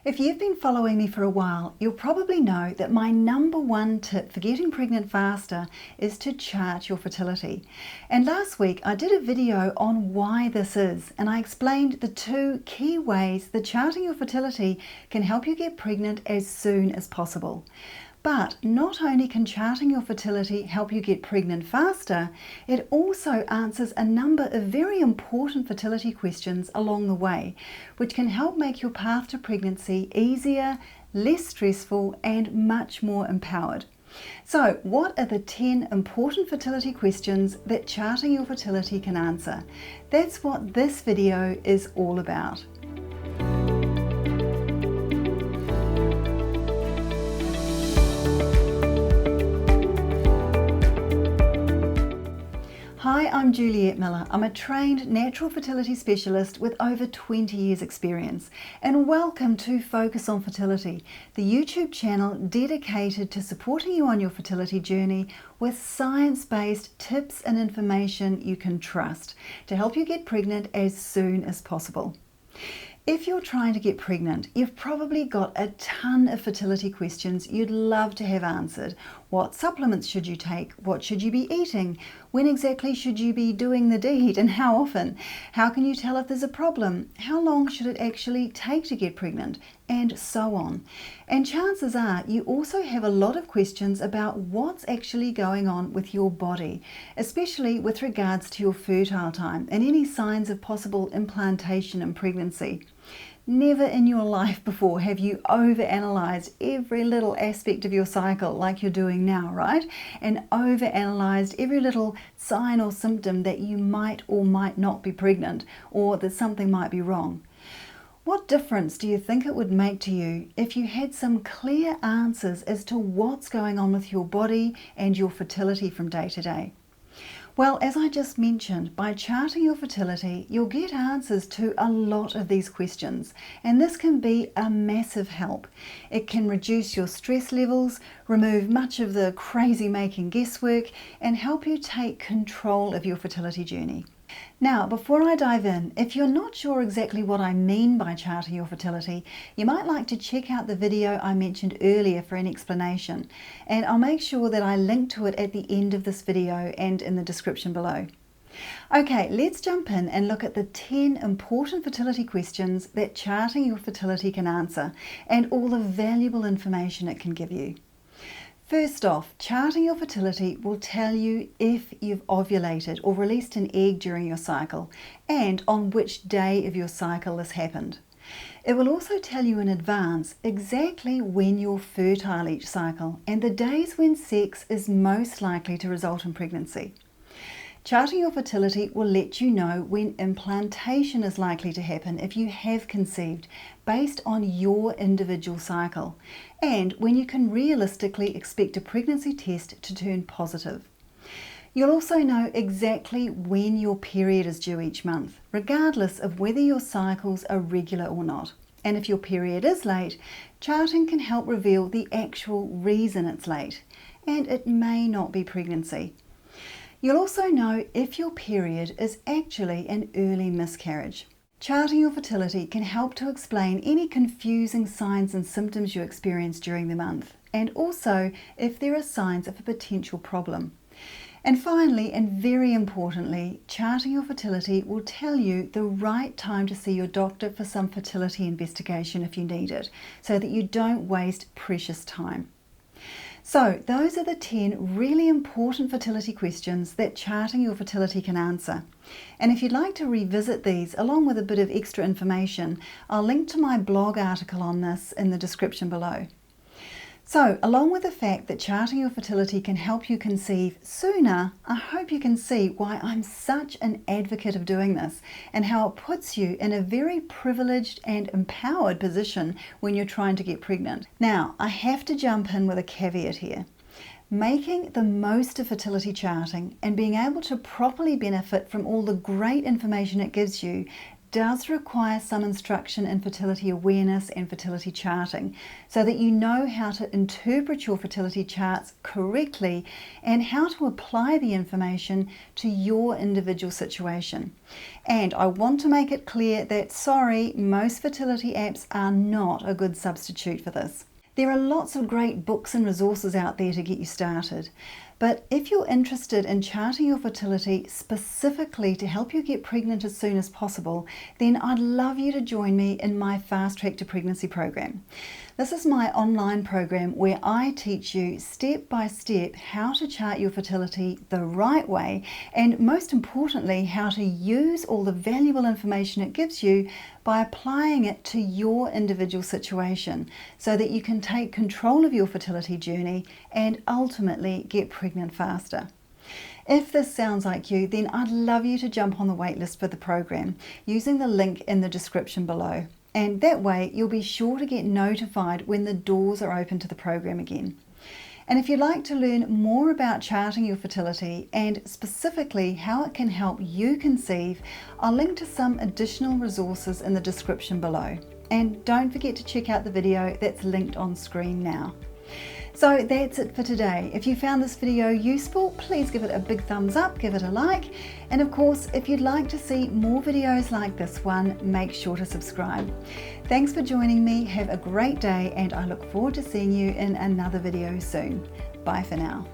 If you've been following me for a while, you'll probably know that my number one tip for getting pregnant faster is to chart your fertility. And last week I did a video on why this is, and I explained the two key ways that charting your fertility can help you get pregnant as soon as possible. But not only can charting your fertility help you get pregnant faster, it also answers a number of very important fertility questions along the way, which can help make your path to pregnancy easier, less stressful, and much more empowered. So, what are the 10 important fertility questions that charting your fertility can answer? That's what this video is all about. Hi, I'm Juliette Miller. I'm a trained natural fertility specialist with over 20 years experience, and welcome to Focus on Fertility, the YouTube channel dedicated to supporting you on your fertility journey with science-based tips and information you can trust to help you get pregnant as soon as possible. If you're trying to get pregnant, you've probably got a ton of fertility questions you'd love to have answered. What supplements should you take? What should you be eating? When exactly should you be doing the deed, and how often? How can you tell if there's a problem? How long should it actually take to get pregnant? And so on. And chances are you also have a lot of questions about what's actually going on with your body, especially with regards to your fertile time and any signs of possible implantation in pregnancy. Never in your life before have you overanalyzed every little aspect of your cycle like you're doing now, right? And overanalyzed every little sign or symptom that you might or might not be pregnant, or that something might be wrong. What difference do you think it would make to you if you had some clear answers as to what's going on with your body and your fertility from day to day? Well, as I just mentioned, by charting your fertility, you'll get answers to a lot of these questions, and this can be a massive help. It can reduce your stress levels, remove much of the crazy-making guesswork, and help you take control of your fertility journey. Now, before I dive in, if you're not sure exactly what I mean by charting your fertility, you might like to check out the video I mentioned earlier for an explanation, and I'll make sure that I link to it at the end of this video and in the description below. Okay, let's jump in and look at the 10 important fertility questions that charting your fertility can answer, and all the valuable information it can give you. First off, charting your fertility will tell you if you've ovulated or released an egg during your cycle, and on which day of your cycle this happened. It will also tell you in advance exactly when you're fertile each cycle and the days when sex is most likely to result in pregnancy. Charting your fertility will let you know when implantation is likely to happen if you have conceived, based on your individual cycle, and when you can realistically expect a pregnancy test to turn positive. You'll also know exactly when your period is due each month, regardless of whether your cycles are regular or not. And if your period is late, charting can help reveal the actual reason it's late, and it may not be pregnancy. You'll also know if your period is actually an early miscarriage. Charting your fertility can help to explain any confusing signs and symptoms you experience during the month, and also if there are signs of a potential problem. And finally, and very importantly, charting your fertility will tell you the right time to see your doctor for some fertility investigation if you need it, so that you don't waste precious time. So those are the 10 really important fertility questions that charting your fertility can answer. And if you'd like to revisit these along with a bit of extra information, I'll link to my blog article on this in the description below. So, along with the fact that charting your fertility can help you conceive sooner, I hope you can see why I'm such an advocate of doing this, and how it puts you in a very privileged and empowered position when you're trying to get pregnant. Now, I have to jump in with a caveat here. Making the most of fertility charting and being able to properly benefit from all the great information it gives you does require some instruction in fertility awareness and fertility charting so that you know how to interpret your fertility charts correctly and how to apply the information to your individual situation. And I want to make it clear that, sorry, most fertility apps are not a good substitute for this. There are lots of great books and resources out there to get you started. But if you're interested in charting your fertility specifically to help you get pregnant as soon as possible, then I'd love you to join me in my Fast Track to Pregnancy program. This is my online program where I teach you step by step how to chart your fertility the right way, and most importantly, how to use all the valuable information it gives you by applying it to your individual situation so that you can take control of your fertility journey and ultimately get pregnant faster. If this sounds like you, then I'd love you to jump on the waitlist for the program using the link in the description below. And that way you'll be sure to get notified when the doors are open to the program again. And if you'd like to learn more about charting your fertility and specifically how it can help you conceive, I'll link to some additional resources in the description below. And don't forget to check out the video that's linked on screen now. So that's it for today. If you found this video useful, please give it a big thumbs up, give it a like. And of course, if you'd like to see more videos like this one, make sure to subscribe. Thanks for joining me. Have a great day, and I look forward to seeing you in another video soon. Bye for now.